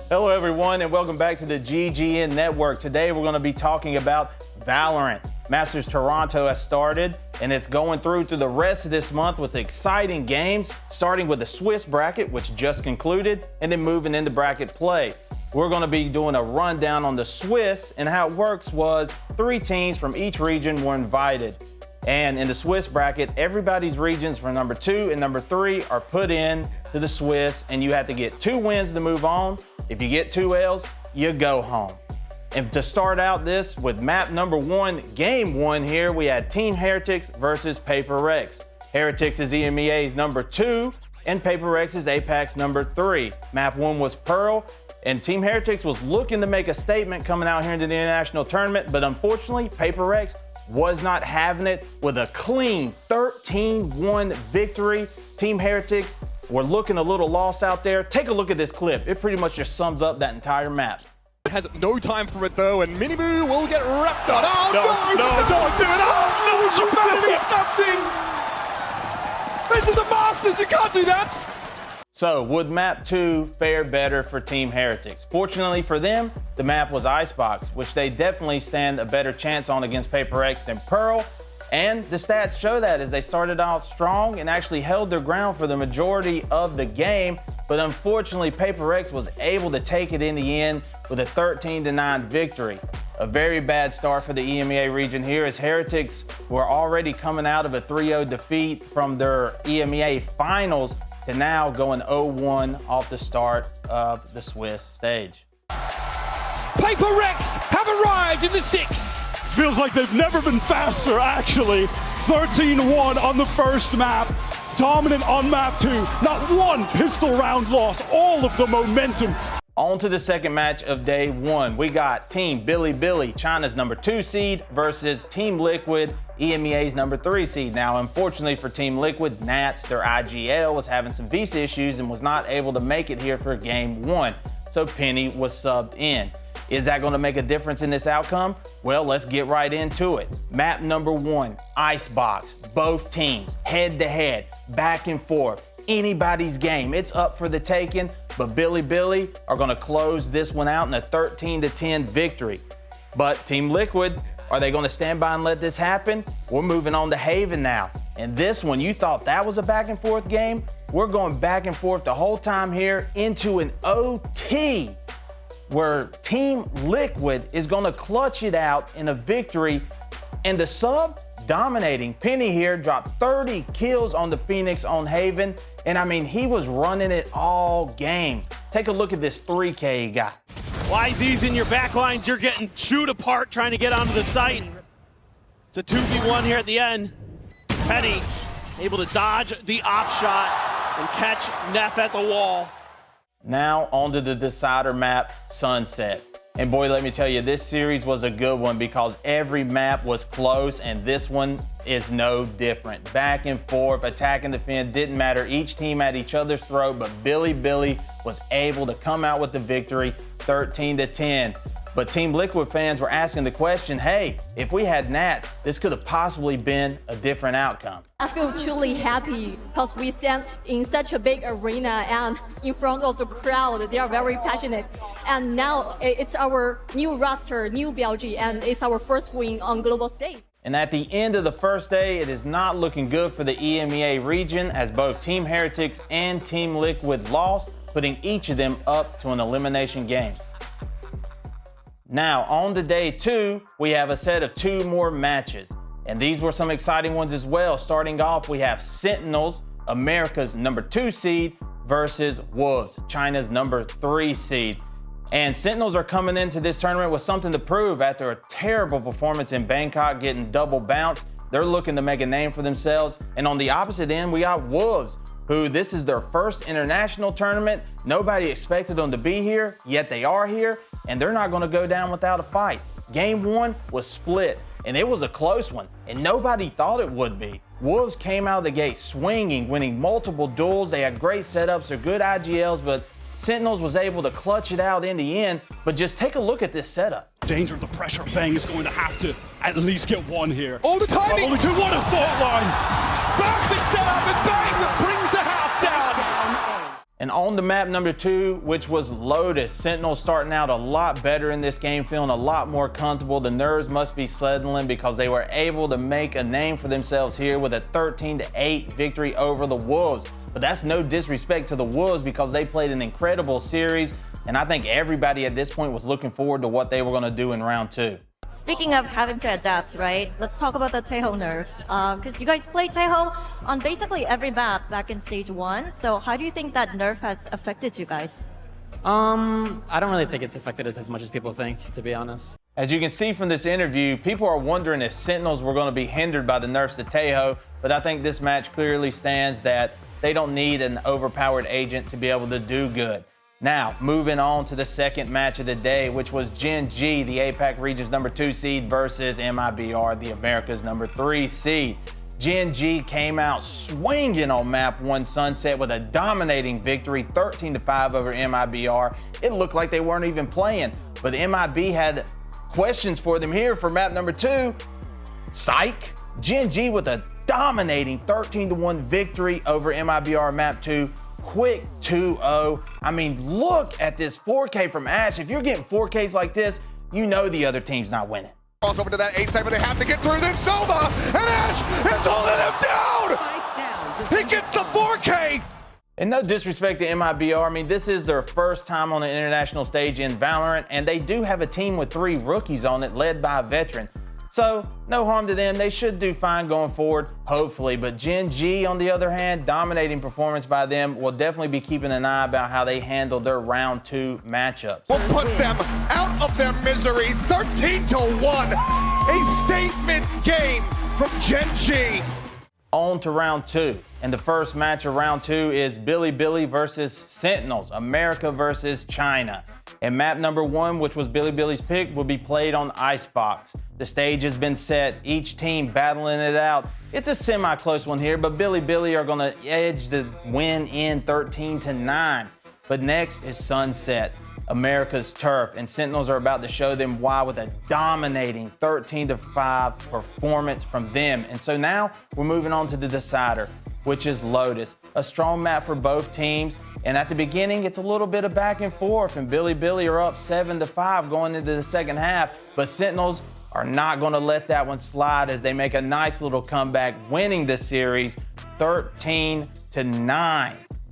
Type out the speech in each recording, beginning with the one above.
Hello everyone and welcome back to the GGN Network. Today we're going to be talking about Valorant. Masters Toronto has started and it's going through the rest of this month with exciting games, starting with the Swiss bracket, which just concluded, and then moving into bracket play. We're going to be doing a rundown on the Swiss, and how it works was 3 teams from each region were invited. And in the Swiss bracket, everybody's regions from number 2 and number 3 are put in to the Swiss, and you have to get 2 wins to move on. If you get 2 L's, you go home. And to start out this with map number 1, game 1 here, we had Team Heretics versus Paper Rex. Heretics is EMEA's number 2, and Paper Rex is APAC's number 3. Map 1 was Pearl, and Team Heretics was looking to make a statement coming out here into the international tournament, but unfortunately, Paper Rex was not having it with a clean 13-1 victory. Team Heretics were looking a little lost out there. Take a look at this clip. It pretty much just sums up that entire map. Has no time for it though, and Miniboo will get wrapped up. Oh No, don't do it! Oh, you better do something! This is a Masters, you can't do that! So, would map 2 fare better for Team Heretics? Fortunately for them, the map was Icebox, which they definitely stand a better chance on against Paper X than Pearl. And the stats show that as they started out strong and actually held their ground for the majority of the game. But unfortunately, Paper X was able to take it in the end with a 13-9 victory. A very bad start for the EMEA region here, as Heretics were already coming out of a 3-0 defeat from their EMEA finals to now going 0-1 off the start of the Swiss stage. Paper Rex have arrived in the 6. Feels like they've never been faster, actually. 13-1 on the first map. Dominant on map 2. Not one pistol round loss. All of the momentum. On to the second match of day 1. We got Team Bilibili, China's number 2 seed, versus Team Liquid, EMEA's number 3 seed. Now, unfortunately for Team Liquid, Nats, their IGL, was having some visa issues and was not able to make it here for game 1. So Penny was subbed in. Is that going to make a difference in this outcome? Well, let's get right into it. Map number 1, Icebox. Both teams, head-to-head, back and forth. Anybody's game. It's up for the taking, but Bilibili are going to close this one out in a 13-10 victory. But Team Liquid, are they going to stand by and let this happen? We're moving on to Haven now. And this one, you thought that was a back and forth game? We're going back and forth the whole time here into an OT, where Team Liquid is going to clutch it out in a victory, and the sub dominating. Penny here dropped 30 kills on the Phoenix on Haven, and I mean, he was running it all game. Take a look at this 3K he got. whzy's in your backlines, you're getting chewed apart trying to get onto the site. It's a 2v1 here at the end. Penny able to dodge the op shot and catch Neff at the wall. Now onto the decider map, Sunset. And boy, let me tell you, this series was a good one because every map was close, and this one is no different. Back and forth, attack and defend, didn't matter. Each team at each other's throat, but Bilibili was able to come out with the victory, 13-10. But Team Liquid fans were asking the question, hey, if we had Nats, this could have possibly been a different outcome. I feel truly happy because we stand in such a big arena and in front of the crowd. They are very passionate. And now it's our new roster, new BLG, and it's our first win on global stage. And at the end of the first day, it is not looking good for the EMEA region, as both Team Heretics and Team Liquid lost, putting each of them up to an elimination game. Now, on to day 2, we have a set of 2 more matches. And these were some exciting ones as well. Starting off, we have Sentinels, America's number 2 seed, versus Wolves, China's number 3 seed. And Sentinels are coming into this tournament with something to prove after a terrible performance in Bangkok, getting double bounced. They're looking to make a name for themselves. And on the opposite end, we got Wolves, who this is their first international tournament. Nobody expected them to be here, yet they are here, and they're not going to go down without a fight. Game 1 was split, and it was a close one, and nobody thought it would be. Wolves came out of the gate swinging, winning multiple duels. They had great setups, they're good IGLs, but Sentinels was able to clutch it out in the end. But just take a look at this setup. Danger of the pressure. Bang is going to have to at least get 1 here. All the timing! Only 2, what a thought line! Perfect setup, and Bang brings the house down! And on to map number 2, which was Lotus. Sentinels starting out a lot better in this game, feeling a lot more comfortable. The nerves must be settling because they were able to make a name for themselves here with a 13-8 victory over the Wolves. But that's no disrespect to the Wolves because they played an incredible series, and I think everybody at this point was looking forward to what they were going to do in round 2. Speaking of having to adapt, right? Let's talk about the Taeho nerf. Because you guys played Taeho on basically every map back in stage 1. So how do you think that nerf has affected you guys? I don't really think it's affected us as much as people think, to be honest. As you can see from this interview, people are wondering if Sentinels were going to be hindered by the nerfs to Taeho, but I think this match clearly stands that they don't need an overpowered agent to be able to do good. Now, moving on to the second match of the day, which was Gen.G, the APAC region's number 2 seed versus MIBR, the America's number 3 seed. Gen.G came out swinging on map 1 Sunset with a dominating victory, 13-5 over MIBR. It looked like they weren't even playing, but MIB had questions for them here for map number 2. Psych! Gen.G with a dominating 13-1 victory over MIBR map 2. Quick 2-0. I mean, look at this 4K from Ash. If you're getting 4Ks like this, you know the other team's not winning. Cross over to that A side, but they have to get through this. Sova and Ash is holding him down. He gets the 4K. And no disrespect to MIBR, I mean, this is their first time on the international stage in Valorant, and they do have a team with 3 rookies on it, led by a veteran. So, no harm to them. They should do fine going forward, hopefully. But Gen.G, on the other hand, dominating performance by them. We'll definitely be keeping an eye about how they handle their round 2 matchups. We'll put them out of their misery, 13-1. A statement game from Gen.G. On to round 2. And the first match of round 2 is Bilibili versus Sentinels, America versus China. And map number 1, which was Bilibili's pick, will be played on Icebox. The stage has been set, each team battling it out. It's a semi-close one here, but Bilibili are gonna edge the win in 13-9. But next is Sunset, America's turf, and Sentinels are about to show them why with a dominating 13-5 performance from them. And so now we're moving on to the decider, which is Lotus. A strong map for both teams, and at the beginning it's a little bit of back and forth, and Bilibili are up 7-5 going into the second half, but Sentinels are not going to let that one slide as they make a nice little comeback, winning the series 13-9.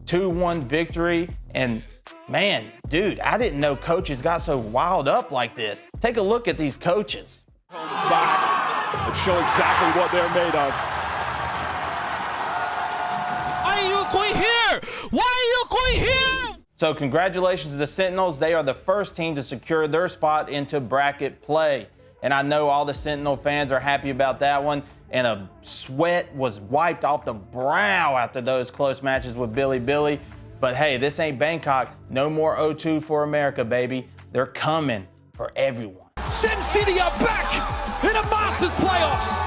2-1 victory, and man, dude, I didn't know coaches got so wild up like this. Take a look at these coaches. Back and show exactly what they're made of. Why are you going here? Why are you going here? So congratulations to the Sentinels. They are the first team to secure their spot into bracket play. And I know all the Sentinel fans are happy about that one. And a sweat was wiped off the brow after those close matches with Bilibili. But hey, this ain't Bangkok. No more O2 for America, baby. They're coming for everyone. Sin City are back in a Masters playoffs.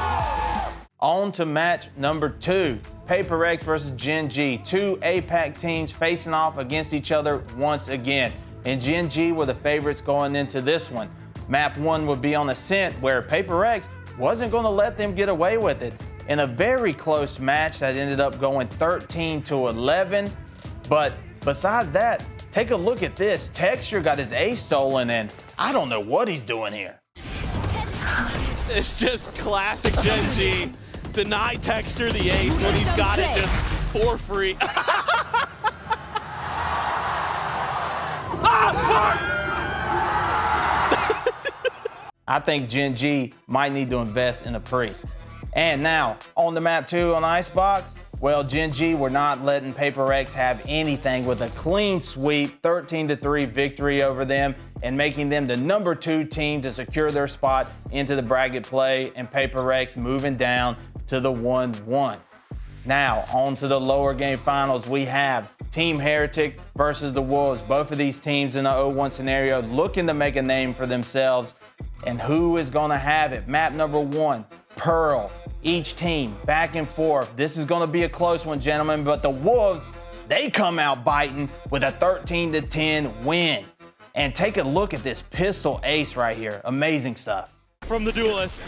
On to match number 2. Paper X versus Gen.G. 2 APAC teams facing off against each other once again. And Gen.G were the favorites going into this one. Map 1 would be on Ascent, where Paper X wasn't going to let them get away with it. In a very close match that ended up going 13-11. But besides that, take a look at this. Texture got his ace stolen, and I don't know what he's doing here. It's just classic Gen.G. Deny Texture the ace when he's got it just for free. I think Gen.G might need to invest in a priest. And now, on the map 2 on Icebox, well, Gen.G were not letting Paper X have anything with a clean sweep, 13-3 victory over them, and making them the number 2 team to secure their spot into the bracket play, and Paper X moving down to the 1-1. Now, on to the lower game finals, we have Team Heretics versus the Wolves. Both of these teams in the 0-1 scenario looking to make a name for themselves. And who is going to have it? Map number 1, Pearl. Each team back and forth. This is going to be a close one, gentlemen, but the Wolves, they come out biting with a 13-10 win. And take a look at this pistol ace right here. Amazing stuff. From the duelist.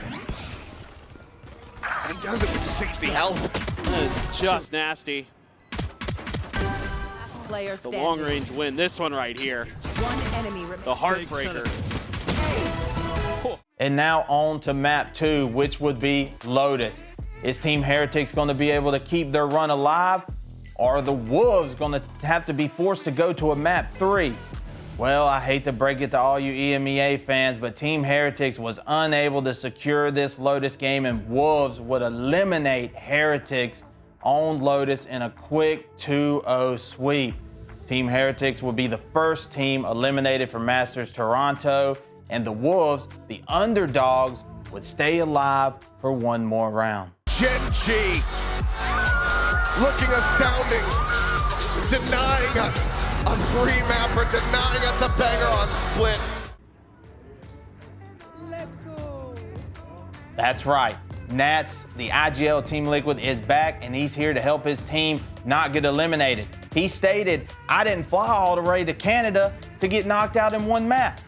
And he does it with 60 health. That is just nasty. player The standing. long-range win. This one right here. One enemy remaining. The heartbreaker. And now on to map 2, which would be Lotus. Is Team Heretics going to be able to keep their run alive? Or are the Wolves going to have to be forced to go to a map 3? Well, I hate to break it to all you EMEA fans, but Team Heretics was unable to secure this Lotus game, and Wolves would eliminate Heretics on Lotus in a quick 2-0 sweep. Team Heretics will be the first team eliminated from Masters Toronto, and the Wolves, the underdogs, would stay alive for one more round. Gen.G looking astounding, denying us a 3-mapper, denying us a banger on Split. Let's go. That's right. Nats, the IGL Team Liquid, is back, and he's here to help his team not get eliminated. He stated, "I didn't fly all the way to Canada to get knocked out in one map."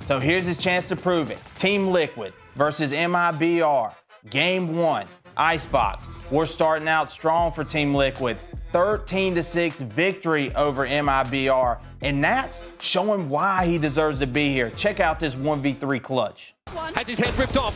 So here's his chance to prove it. Team Liquid versus MIBR. Game 1, Icebox. We're starting out strong for Team Liquid. 13-6 victory over MIBR. And Nats showing why he deserves to be here. Check out this 1v3 clutch. Has his head ripped off.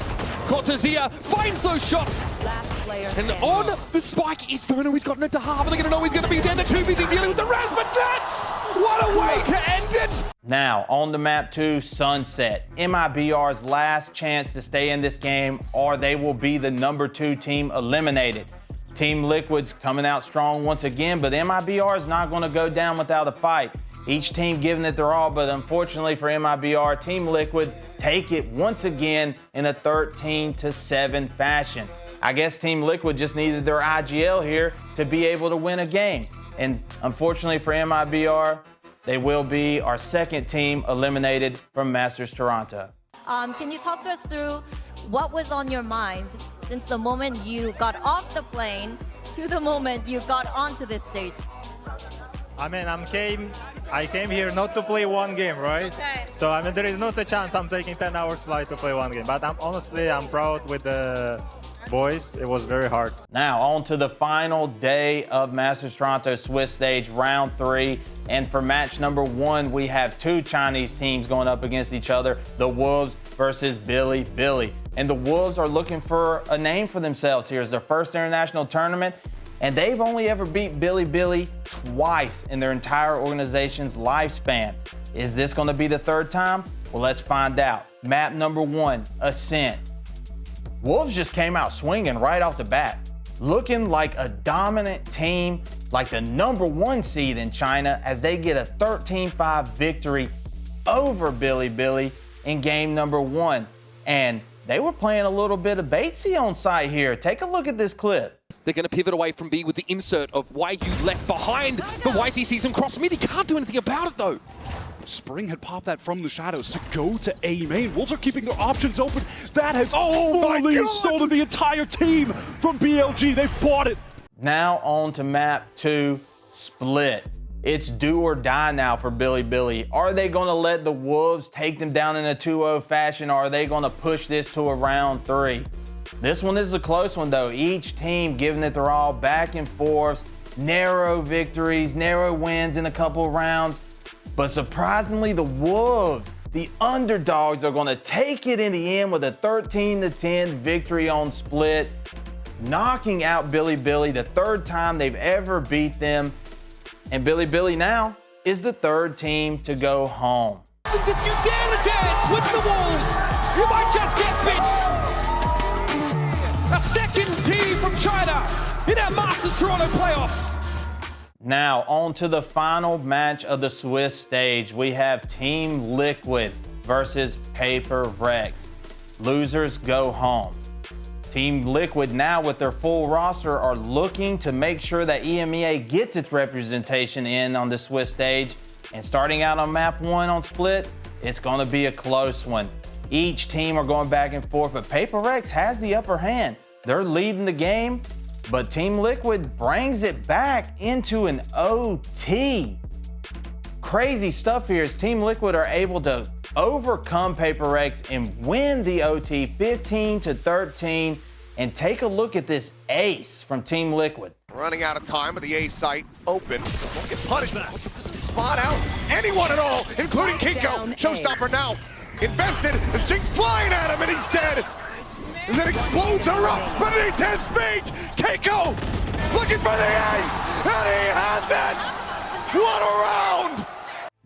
Cortesia finds those shots. Last player And standing. on the spike is Ferno. He's gotten it to half. Are they going to know he's going to be dead? They're too busy dealing with the rest, but Nats! What a way to end it! Now, on to map 2, Sunset. MIBR's last chance to stay in this game, or they will be the number 2 team eliminated. Team Liquid's coming out strong once again, but MIBR is not going to go down without a fight. Each team giving it their all, but unfortunately for MIBR, Team Liquid take it once again in a 13-7 fashion. I guess Team Liquid just needed their IGL here to be able to win a game. And unfortunately for MIBR, they will be our second team eliminated from Masters Toronto. Can you talk to us through what was on your mind since the moment you got off the plane to the moment you got onto this stage? I mean, I came here not to play one game, right? Okay. So, I mean, there is not a chance I'm taking 10 hours flight to play one game. But honestly, I'm proud with the boys. It was very hard. Now, on to the final day of Masters Toronto Swiss Stage, round 3. And for match number 1, we have 2 Chinese teams going up against each other, the Wolves versus Bilibili. And the Wolves are looking for a name for themselves here. It's their first international tournament, and they've only ever beat Bilibili twice in their entire organization's lifespan. Is this going to be the third time? Well, let's find out. Map number 1, Ascent. Wolves just came out swinging right off the bat, looking like a dominant team, like the number 1 seed in China, as they get a 13-5 victory over Bilibili in game number 1. And they were playing a little bit of Batesy on site here. Take a look at this clip. They're going to pivot away from B with the insert of whzy left behind. But whzy sees him cross mid. He can't do anything about it, though. Spring had popped that from the shadows to go to A main. Wolves are keeping their options open. That has fully insulted the entire team from BLG. They bought it. Now on to map 2, Split. It's do or die now for Bilibili. Are they going to let the Wolves take them down in a 2-0 fashion, or are they going to push this to a round 3? This one is a close one, though. Each team giving it their all, back and forth, narrow victories, narrow wins in a couple of rounds. But surprisingly, the Wolves, the underdogs, are going to take it in the end with a 13-10 victory on Split, knocking out Bilibili, the 3rd time they've ever beat them. And Bilibili now is the 3rd team to go home. If you dare to dance with the Wolves, you might just get bit. A second team from China in our Masters Toronto playoffs. Now, on to the final match of the Swiss stage. We have Team Liquid versus Paper Rex. Losers go home. Team Liquid now with their full roster are looking to make sure that EMEA gets its representation in on the Swiss stage. And starting out on map 1 on Split, it's going to be a close one. Each team are going back and forth, but Paper Rex has the upper hand. They're leading the game, but Team Liquid brings it back into an OT. Crazy stuff here as Team Liquid are able to overcome Paper Rex and win the OT 15-13. And take a look at this ace from Team Liquid. Running out of time with the A site open, so won't get punished. Also doesn't spot out anyone at all, including Kiko. Showstopper now invested as Jinx flying at him and he's dead. As it explodes erupts beneath his feet. Kiko looking for the ace, and he has it. What a round!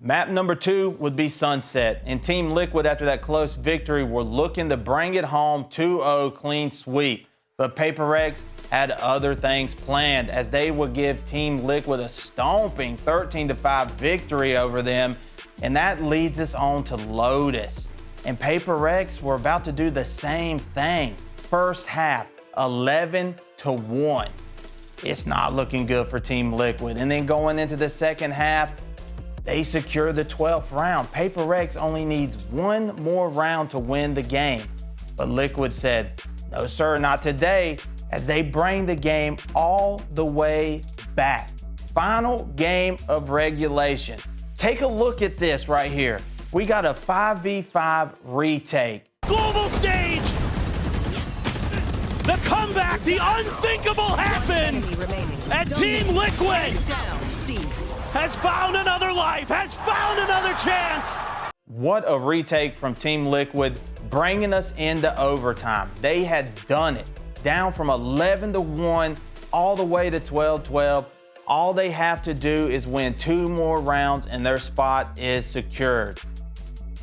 Map number 2 would be Sunset, and Team Liquid, after that close victory, were looking to bring it home 2-0 clean sweep. But PaperX had other things planned, as they would give Team Liquid a stomping 13-5 victory over them, and that leads us on to Lotus. And PaperX were about to do the same thing. First half, 11-1. It's not looking good for Team Liquid. And then going into the second half, they secure the 12th round. PaperX only needs one more round to win the game. But Liquid said, no sir, not today, as they bring the game all the way back. Final game of regulation. Take a look at this right here. We got a 5v5 retake. Global stage! The comeback, the unthinkable happens! And Team Liquid has found another life, has found another chance! What a retake from Team Liquid, bringing us into overtime. They had done it, down from 11-1 all the way to 12-12. All they have to do is win 2 more rounds and their spot is secured.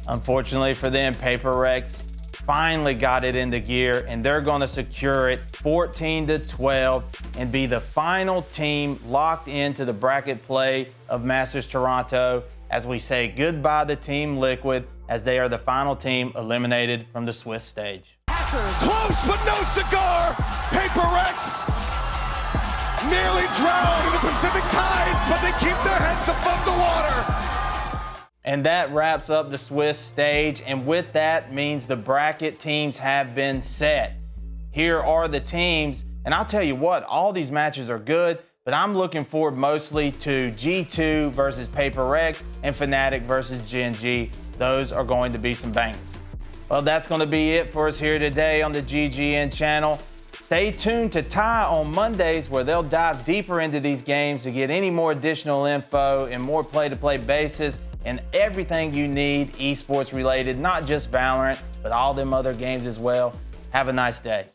Unfortunately for them, PaperX finally got it into gear, and they're going to secure it 14-12 and be the final team locked into the bracket play of Masters Toronto, as we say goodbye to Team Liquid, as they are the final team eliminated from the Swiss stage. Close but no cigar. PaperX nearly drowned in the Pacific tides, but they keep their heads above the water. And that wraps up the Swiss stage, and with that means the bracket teams have been set. Here are the teams, and I'll tell you what, all these matches are good, but I'm looking forward mostly to G2 versus PaperX and Fnatic versus Gen.G. Those are going to be some bangers. Well, that's going to be it for us here today on the GGN channel. Stay tuned to Ty on Mondays, where they'll dive deeper into these games to get any more additional info and more play-to-play basis and everything you need esports related, not just Valorant, but all them other games as well. Have a nice day.